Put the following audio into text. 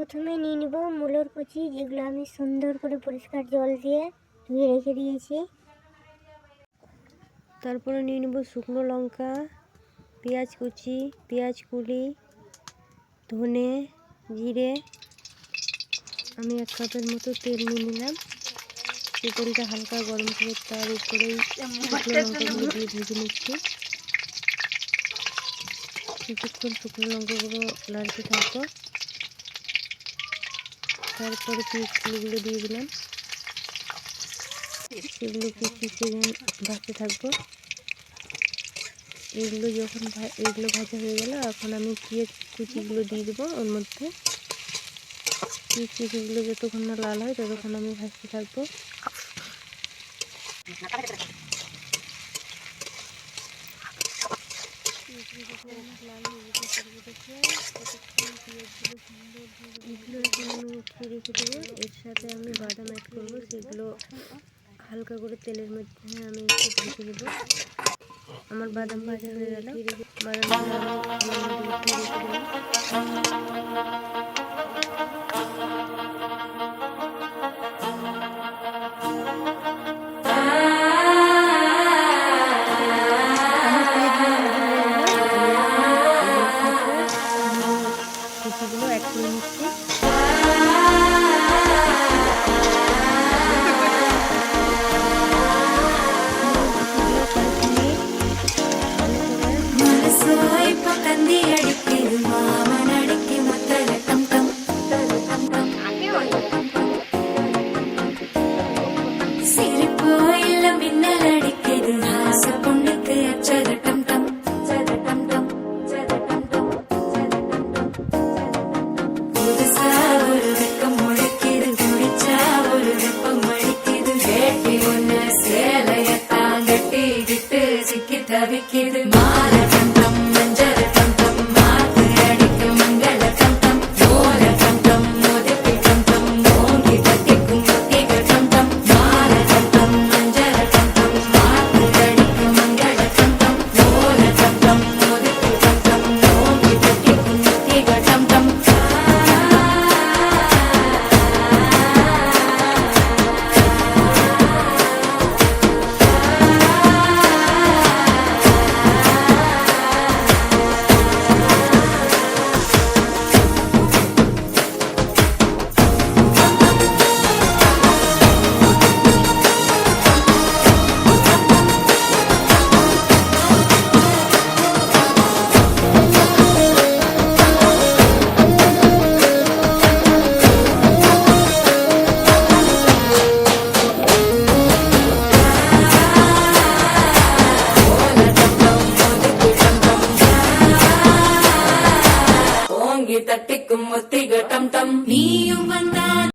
প্রথমে নিয়ে নিব মূলোর কুচি, যেগুলো আমি সুন্দর করে পরিষ্কার জল দিয়ে ধুয়ে রেখে দিয়েছি। তারপরে নিয়ে নেব শুকনো লঙ্কা, পেঁয়াজ কুচি, পেঁয়াজ কুলি, ধনে, জিরে। আমি 1 কাপের মতো তেল নিয়ে নিলাম। এই তেলটা হালকা গরম করে তার উপরেই শুকনো লঙ্কাগুলো দিয়ে ভেজে নিচ্ছি। কিছুক্ষণ শুকনো লঙ্কাগুলো লাড়তে থাকবো। তারপরে পেঁয়াজগুলো দিয়ে দিলাম, এগুলো কিছু সেকেন্ড ভাজতে থাকবো। এগুলো ভাজা হয়ে গেল, এখন আমি পেঁয়াজ কুচিগুলো দিয়ে দেবো ওর মধ্যে। পেঁয়াজ কুচিগুলো যতক্ষণ না লাল হয় ততক্ষণ আমি ভাজতে থাকবো। লাল হয়ে যেতে শুরু করেছে, ততক্ষণ পেঁয়াজগুলো সুন্দরভাবে এগুলো এখন আমি উঠিয়ে রেখে দেবো। এর সাথে আমি বাদাম অ্যাড করবো, সেগুলো হালকা করে তেলের মধ্যে আমি একটু ভেজে নেব। আমার বাদাম ভাজা হয়ে গেল, বাদামগুলো আমি উঠিয়ে রেখে দিলাম। কুচিগুলো অ্যাড করে নিচ্ছি। தவிக்கிது மால கண்டம் மஞ்சள் கண்டம் மாத்து அடிக்கும் மங்கள கண்டம் ஓல கண்டம் மோதிப்பி கண்டம் ஓங்கி தட்டிக்கும் முத்திக கண்டம் மால கண்டம் மஞ்சள் கண்டம் மாத்து அடிக்கும் மங்கள கண்டம் ஓல கண்டம் மோதிப்பி கண்டம் ஓங்கி தட்டிக்கும் முத்திக கண்டம் தட்டிக்கும் முத்திக டம் டம் நீயும் வந்த